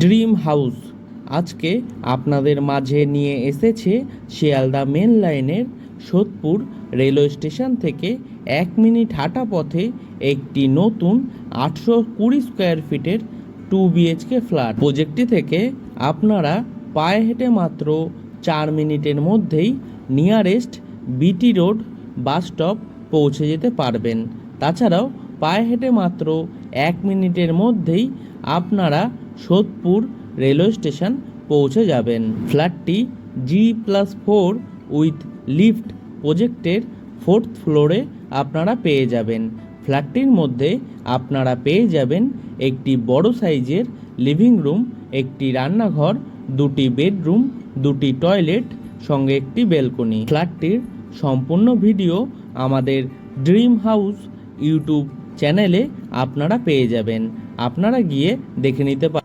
Dream house আজকে আপনাদের মাঝে নিয়ে এসেছে শিয়ালদা মেন লাইনের সোদপুর রেলওয়ে স্টেশন থেকে 1 মিনিট হাঁটা পথে একটি নতুন 820 স্কোয়ার ফিটের 2 বিএইচকে ফ্ল্যাট। প্রজেক্টটি থেকে আপনারা পায়ে হেঁটে মাত্র 4 মিনিটের মধ্যেই nearest BT road bus stop পৌঁছে যেতে পারবেন। তাছাড়াও পায়ে হেঁটে মাত্র 1 মিনিটের মধ্যেই আপনারা সোদপুর রেলওয়ে স্টেশন পৌঁছে যাবেন। ফ্ল্যাটটি G+4 উইথ লিফট প্রজেক্টের 4th ফ্লোরে আপনারা পেয়ে যাবেন। ফ্ল্যাটটির মধ্যে আপনারা পেয়ে যাবেন একটি বড় সাইজের লিভিং রুম, একটি রান্নাঘর, 2টি বেডরুম, 2টি টয়লেট, সঙ্গে একটি ব্যালকনি। ফ্ল্যাটটির সম্পূর্ণ ভিডিও আমাদের ড্রিম হাউস ইউটিউব চ্যানেলে আপনারা পেয়ে যাবেন। আপনারা গিয়ে দেখে নিতে পারেন।